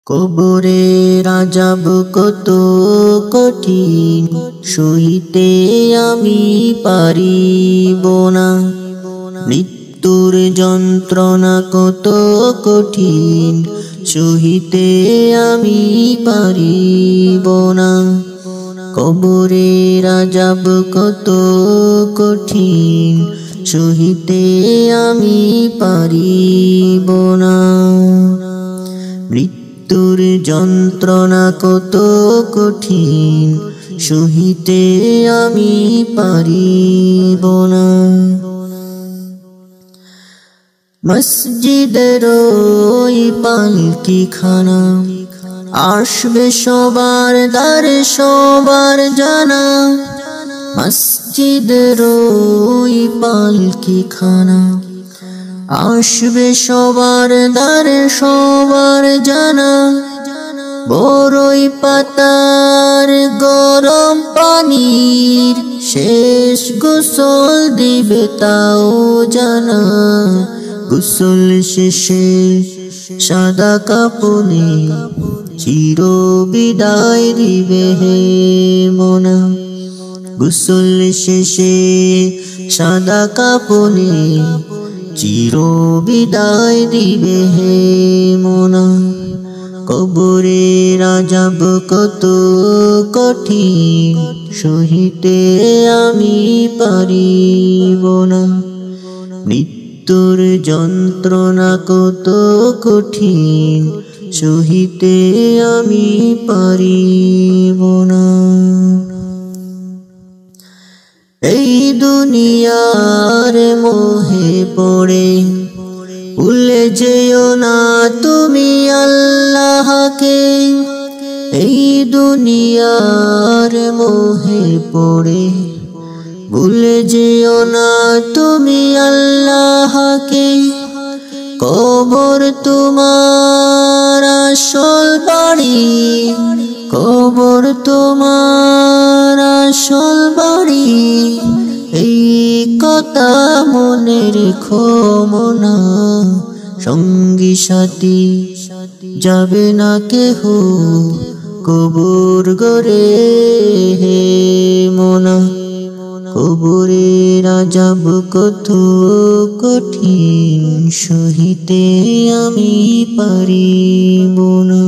কবরে আযাব কত কঠিন, সহিতে আমি পারিব না। মৃত্যুর যন্ত্রণা কত কঠিন, সহিতে আমি পারিব না। কবরে আযাব কত কঠিন, সহিতে আমি পারিব না। মৃত্যুর যন্ত্রণা কত কঠিন, সহিতে আমি পারিব না। মসজিদের ওই পালকিখানা, আসবে সবার দ্বারে সবার জানা। মসজিদের ওই পালকিখানা, আসবে সবার দ্বারে সবার জানা। বড়ই পাতার গরম পানির শেষ গোসল দিবে তাও জানা। গোসল শেষে সাদা কাপড়ে চির বিদায় দিবে হে মনা। গোসল শেষে সাদা কাপড়ে চির বিদায় দিবে হে মনা। কবরে আযাব কত কঠিন, সহিতে আমি পারিব না। মৃত্যুর যন্ত্রণা কত কঠিন, সহিতে আমি পারিব না। এই দুনিয়ার মোহে পড়ে ভুলে যেও না তুমি আল্লাহকে। এই দুনিয়ার মোহে পড়ে ভুলে যেও না তুমি আল্লাহকে। কবর তোমার আসল বাড়ি, কবর তোমার আসল বাড়ি। এই কথা মনে রেখো মনা। সঙ্গী সাথী যাবে না কেহ কবর গরে হে মনা। কবরে আযাব কত কঠিন, সহিতে আমি পারিব না।